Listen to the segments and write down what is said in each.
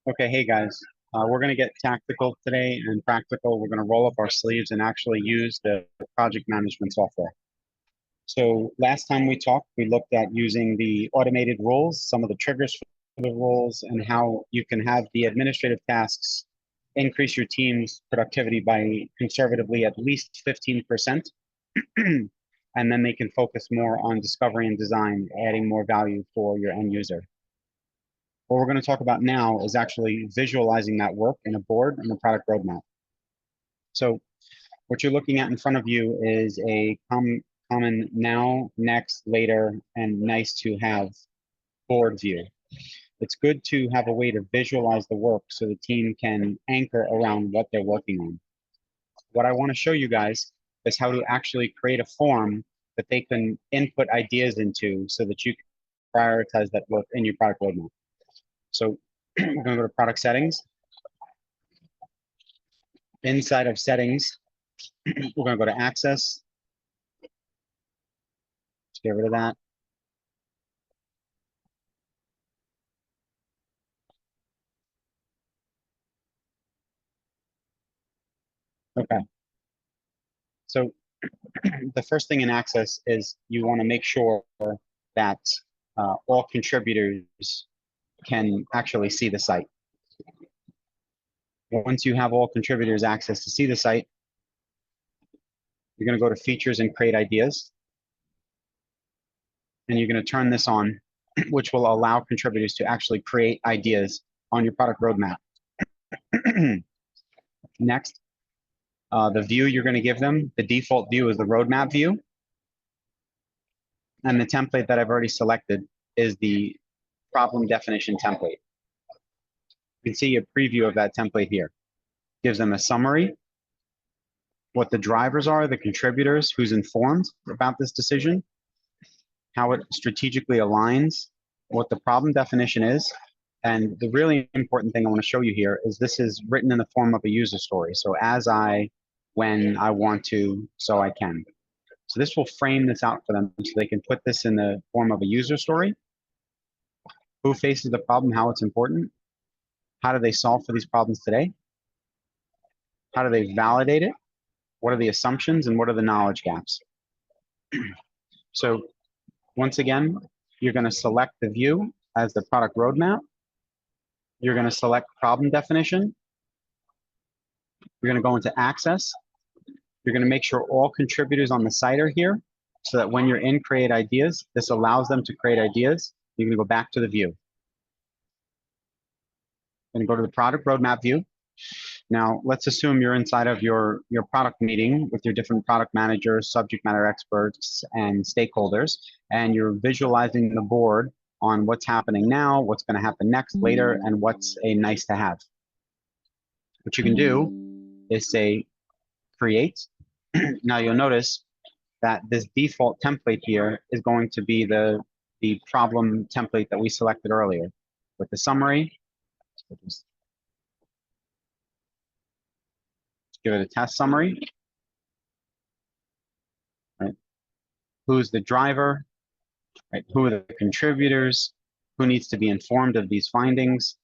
Okay, hey guys, we're going to get tactical today and practical. We're going to roll up our sleeves and actually use the project management software. So last time we talked, we looked at using the automated rules, some of the triggers for the rules, and how you can have the administrative tasks increase your team's productivity by conservatively at least 15%. And then they can focus more on discovery and design, adding more value for your end user. What we're going to talk about now is actually visualizing that work in a board and a product roadmap. So what you're looking at in front of you is a common now, next, later, and nice to have board view. It's good to have a way to visualize the work so the team can anchor around what they're working on. What I want to show you guys is how to actually create a form that they can input ideas into so that you can prioritize that work in your product roadmap. So we're going to go to product settings. Inside of settings, we're going to go to access. Let's get rid of that. Okay. So the first thing in access is you want to make sure that all contributors can actually see the site. Once you have all contributors access to see the site, you're going to go to features and create ideas. And you're going to turn this on, which will allow contributors to actually create ideas on your product roadmap. Next, the view you're going to give them, the default view is the roadmap view. And the template that I've already selected is the problem definition template. You can see a preview of that template here. Gives them a summary, what the drivers are, the contributors, who's informed about this decision, how it strategically aligns, what the problem definition is. And the really important thing I want to show you here is this is written in the form of a user story. So as I, when I want to, so I can. So this will frame this out for them so they can put this in the form of a user story. Who faces the problem, how it's important, how do they solve for these problems today, how do they validate it, what are the assumptions, and what are the knowledge gaps. So once again, you're going to select the view as the product roadmap. You're going to select problem definition. You're going to go into access. You're going to make sure all contributors on the site are here so that when you're in create ideas, this allows them to create ideas. You're going to go back to the view. Going to go to the product roadmap view. Now, let's assume you're inside of your product meeting with your different product managers, subject matter experts, and stakeholders, and you're visualizing the board on what's happening now, what's going to happen next, later, and what's a nice to have. What you can do is say create. Now you'll notice that this default template here is going to be the problem template that we selected earlier with the summary. Let's give it a test summary. Right. Who's the driver? Right. Who are the contributors? Who needs to be informed of these findings?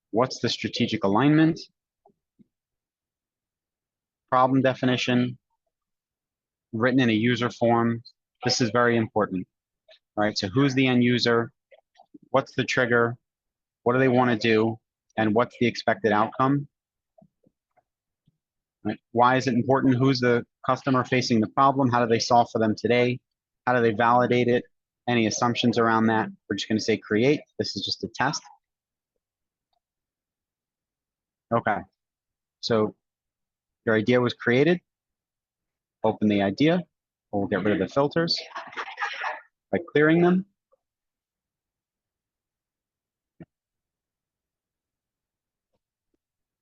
What's the strategic alignment? Problem definition, written in a user form. This is very important, right? So who's the end user? What's the trigger? What do they want to do? And what's the expected outcome? Right? Why is it important? Who's the customer facing the problem? How do they solve for them today? How do they validate it? Any assumptions around that? We're just going to say create. This is just a test. Okay. So your idea was created. Open the idea. We'll get rid of the filters by clearing them.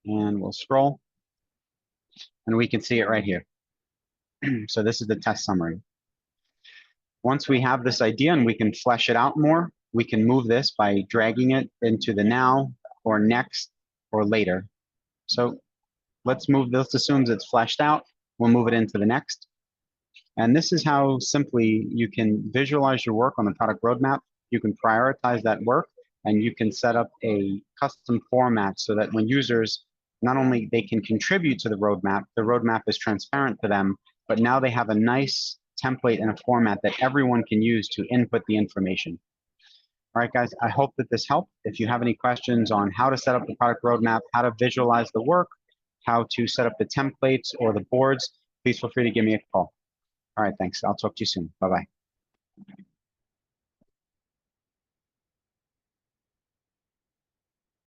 And we'll scroll. And we can see it right here. So this is the test summary. Once we have this idea and we can flesh it out more, we can move this by dragging it into the now or next or later. So let's move this, assumes it's fleshed out. We'll move it into the next. And this is how simply you can visualize your work on the product roadmap. You can prioritize that work and you can set up a custom format so that when users, not only they can contribute to the roadmap is transparent to them, but now they have a nice template and a format that everyone can use to input the information. All right, guys, I hope that this helped. If you have any questions on how to set up the product roadmap, how to visualize the work, how to set up the templates or the boards, please feel free to give me a call. All right, thanks. I'll talk to you soon. Bye-bye.